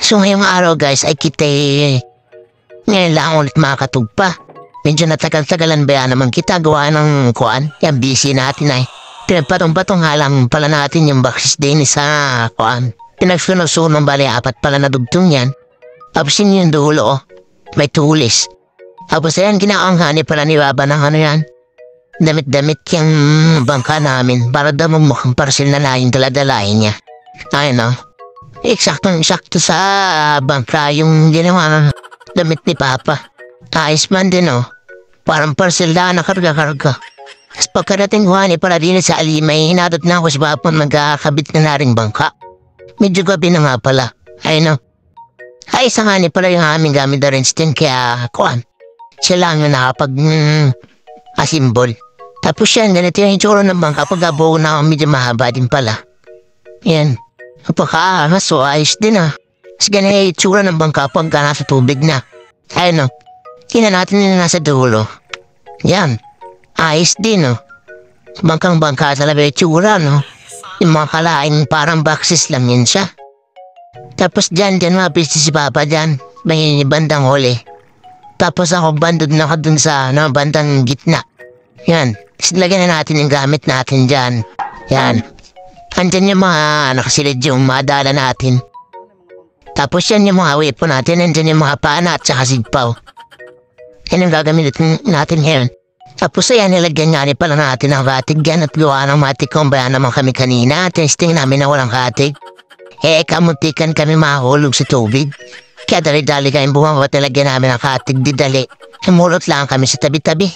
So ngayong araw guys ay kita ngayon lang ulit makakatugpa. Medyo natagal-tagalan ba naman kita gawa ng kuan? Yan busy natin ay. Pinagpatong-patong halang pala natin yung baksis din sa kuan. Pinagsunusunong bali apat pala na dugtong yan. Tapos yun yung dulo may tulis. Tapos ayan ginaanghani pala ni Baba ng ano yan. Damit-damit yung bangka namin para daw mukhang parcel na laing daladalain niya. Ayun Eksakto sa bangka yung ginawa ng damit ni Papa. Ayos man din parang parcel na nakarga-karga. Tapos pagkarating ko pala din sa Alimay, hinadot na ako sa Papa magkakabit na rin bangka. Medyo gabi na nga pala. Ayun Ay isa nga pala yung aming gamit na rin din kaya kuan. Siya lang yung asimbol. Tapos yan, ganito yung itsura ng bangka pag abuo na medyo mahaba din pala. Yan. Napakaangas ayos din Kasi ganyan yung itsura ng bangka pag nasa tubig na. Ayun tingnan natin yung nasa dulo. Yan. Ayos din bangkang-bangka talaga yung itsura Yung mga kalain parang boxes lang yun siya. Tapos dyan mapis si Papa dyan. May bandang huli. Tapos ako bandod na ka dun sa bandang gitna. Yan. Kasi lagyan na natin yung gamit natin dyan. Yan. Andyan yung mga nakasilid yung madala natin. Tapos yan yung mga weapon natin. Andyan yung mga pana at saka sigpaw. Yan yung gagamitin natin ngayon. Tapos ayan nilagyan nga pala natin ang katig yan at gawa ng matik kung ba naman kami kanina. Testing namin na walang katig. Kamuntikan kami mahulog sa tubig. Kaya dali-dali kayong bumaba talagyan namin ang katig di dali. Mulot lang kami sa tabi-tabi.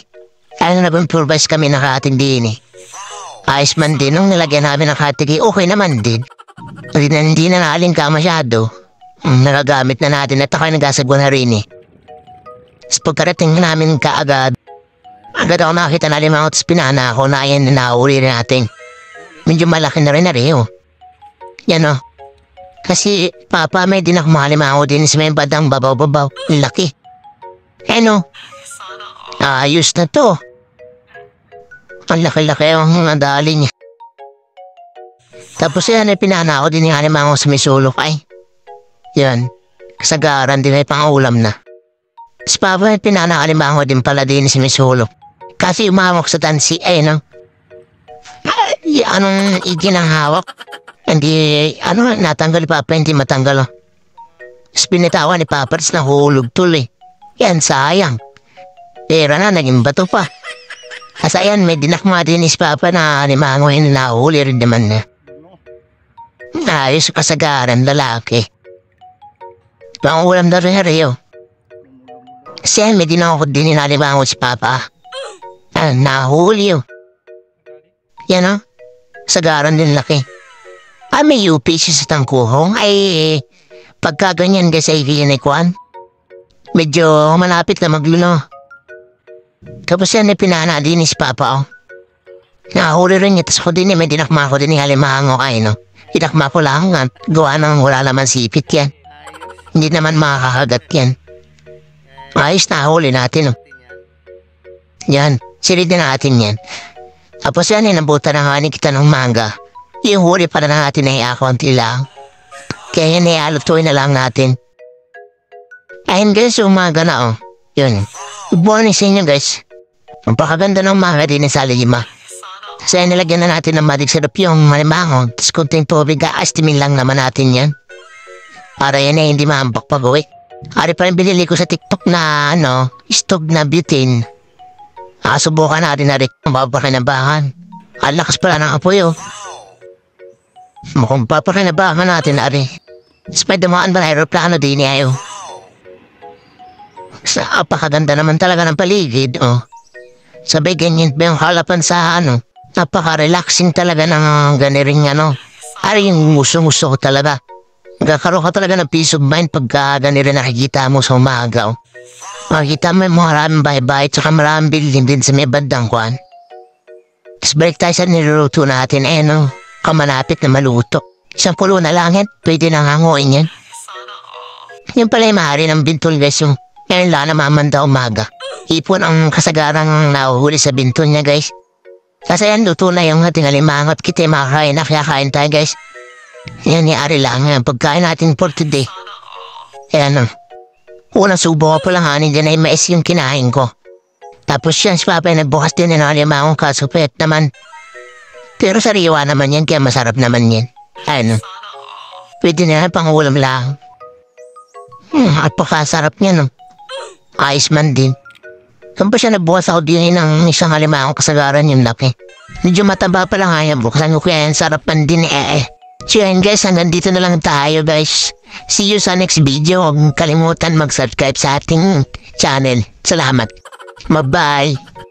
Kaya nag-improvise kami ng katig din Ayos man din nung nilagyan namin ng katig okay naman din. Hindi na naaling ka masyado. Nagagamit na natin at ako'y nagasagwa na rin Tapos pagkarating namin kaagad, agad ako nakakita na limang tapos pinana ako na yan na nauli rin natin. Medyo malaki na rin Yan Kasi Papa may din ako mahalimango din sa may badang babaw-babaw. Laki. Ayos na to. Ang laki-laki ang nadali niya. Tapos yan pinana ako din yung halimango sa may sulok Yan. Kasagaran din may pangulam na. Tapos Papa pinana halimango din pala din sa may sulok. Kasi umawak sa tansi anong iginang hawak. Hindi, natanggal ni Papa, hindi matanggal Tapos binitawan ni Papa, tapos nahulog tuloy. Yan, sayang. Pera na, naging bato pa. Kasi ayan, may dinakma din si Papa na halimango yung nahuli rin naman na. Ayos kasagaran, lalaki. Pangulam na rin Kasi ayan, may dinakot din yung halimango si Papa. Nahuli Yan Sagaran din laki. May UP siya sa tangkuhong. Pagka ganyan guys ay kwan. Medyo malapit na magluno. Tapos yan pinana din si Papa Nahuli rin niya. Tapos ko din may dinakma ko din yung halimango Dinakma ko lang at gawa ng wala naman sipit yan. Hindi naman makakagat yan. Ayos nahuli natin Yan. Silid na natin yan. Tapos yan nabutan na nga kita ng manga. Yung huli para na natin na i-akonti lang. Kaya yan i-alutuin na lang natin. Ayun guys, umaga na Yun. Good morning sa inyo guys. Magpakaganda ng umaga din sa Lima. Kasi nilagyan na natin ng magic syrup yung halimango. Tapos kunting tubig, astimin lang naman natin yan. Para yan hindi maambak pag-uwi. Ari pa rin binili ko sa TikTok na stove na butane. Subukan natin na rin ang papakinabangan. Ang lakas pala ng apoy Mukhang papakinabangan natin na rin. Tapos may dumaan ba na aeroplano din Napakaganda naman talaga ng paligid Sabay ganyan ba yung halapan sa napaka-relaxing talaga ng ganiring Ari yung gusto ko talaga. Magkakaroon ka talaga ng peace of mind pagka ganirin nakikita mo sa umaga Makikita mo yung maraming bahay-bahay tsaka maraming building din sa may bandang kwan. Tapos balik tayo sa niluluto natin kamanapit na maluto. Isang pulo na lang pwede nang hanguin yan. Yung pala yung mahari ng bintol guys yung ngayon lang namamanda umaga. ipon ang kasagarang nahuhuli sa binto niya guys. Kasi yan, luto na yung ating alimangot. Kita makakain na, kaya kain tayo guys. Yan, niari lang yan. Pagkain natin for today. Ayan, unang subo ko pa lang hanin dyan ay mais yung kinain ko. Tapos yan, si Papa nagbukas din ng alimangong kaso pet naman. Pero sariwa naman yan, kaya masarap naman yan. Ayan, pwede na yan, pang ulam lang. At pakasarap niya, no? Ayos man din. Saan pa siya nagbukas ako din ng isang alimangong kasagaran yung laki. Medyo mataba pa lang yan, bukasan ko kaya yan, sarap man din So yan guys, hanggang dito na lang tayo guys. See you sa next video. Huwag kalimutan mag-subscribe sa ating channel. Salamat. Bye-bye.